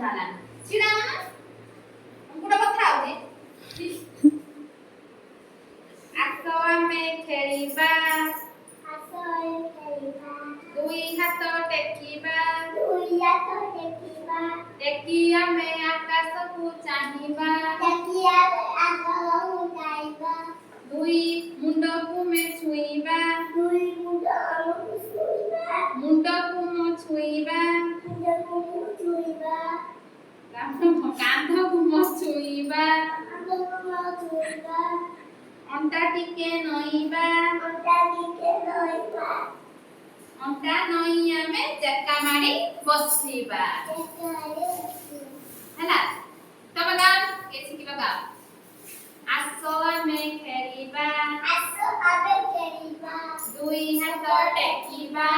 କଥା ହେଲା ଛିଡ଼ା ନା ଗୋଟେ କଥା ହଉଛି ଆସ ଆମେ ଖେଳିବା ଦୁଇ ହାତ ଟେକିବା ଟେକି ଆମେ ଆକାଶକୁ ଚାହିଁବା ଦୁଇ ମୁଣ୍ଡକୁ ଆମେ ଛୁଇଁବା ମୁଣ୍ଡକୁ ମୁଁ ଛୁଇଁବା କାନ୍ଧକୁ ମୁଁ ଛୁଇଁବା ଅଣ୍ଟା ଟିକେ ନଇଁବା ଅଣ୍ଟା ନଇଁ ଆମେ ଚେକା ମାଡ଼ି ବସିବା ହେଲା ତମେ ଗାଅ ଏ ଶିଖିବା ଗାଅ ଆସ ଆମେ ଖେଳିବା ଦୁଇ ହାତ ଟେକିବା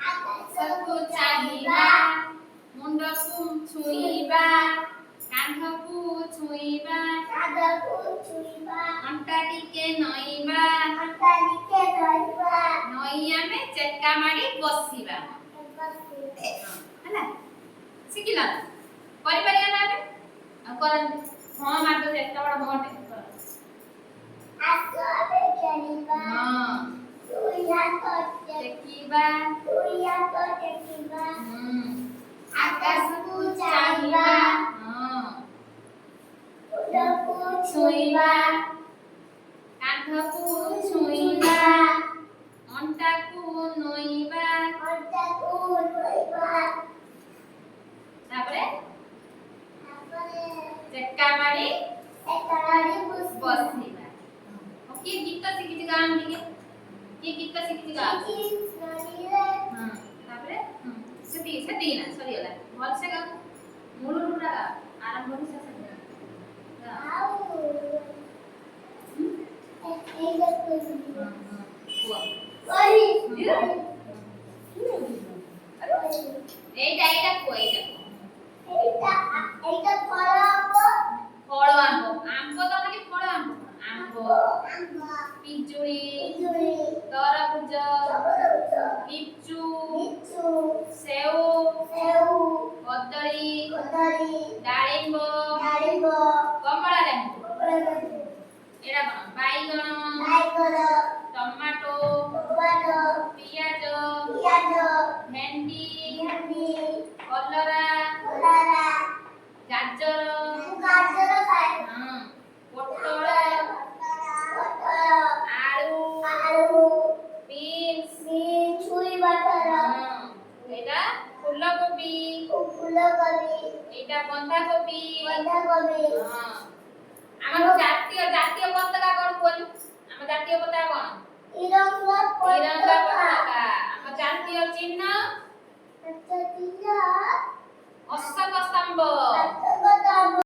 ଆକାଶକୁ ଚାହିଁବା ମୁଣ୍ଡକୁ ଛୁଇଁବା କାନ୍ଧକୁ ଛୁଇଁବା ଅଣ୍ଟା ଟିକେ ନଇଁବା ନଇଁ ଆମେ ଚେକା ମାଡ଼ି ବସିବା ହେଲା ଶିଖିଲ କରିପାରିବା ନା ଆମେ ଆଉ କରନ୍ତି ହଁ ମାର ଚେଷ୍ଟା ବଡ଼ ମୋଟେ ଟେକିବା ଆକାଶକୁ ଚାହିଁବା ଛୁଇଁବା କାନ୍ଧକୁ ଛୁଇଁବା ଅଣ୍ଟାକୁ ନଇଁବା ତାପରେ ଚେକା ମାଡ଼ି ବସିବା କିଏ ଗୀତ ଶିଖିଛି ଗାଁ ଟିକେ କିଏ ଗୀତ ଶିଖିଛି ଗାଁ ତାପରେ ସେତିକି ନା ସରିଗଲା ଭଲସେ ଗାଁ ମୂଳରୁ ପୁରା ଆରମ୍ଭରୁ ଶେଷ এইটা ফল আম্ব তো খালি ফল আম্ব পিজুଳି তরভুজ লিচু সেও কদଳୀ ডাଳିম্ব কমলা লেম্বু এরা কোন বাইগণ টমাটো পিয়াজ ভেন্ডি কলরা গাজর পটল আলু বিনস এটা ফুলকপি এটা বন্ধাকপি আমার জাতীয় পতাকা কোন বলু আমার জাতীয় পতাকা কোন তিরঙ্গা পতাকা আমার জাতীয় চিহ্ন অশোক স্তম্ভ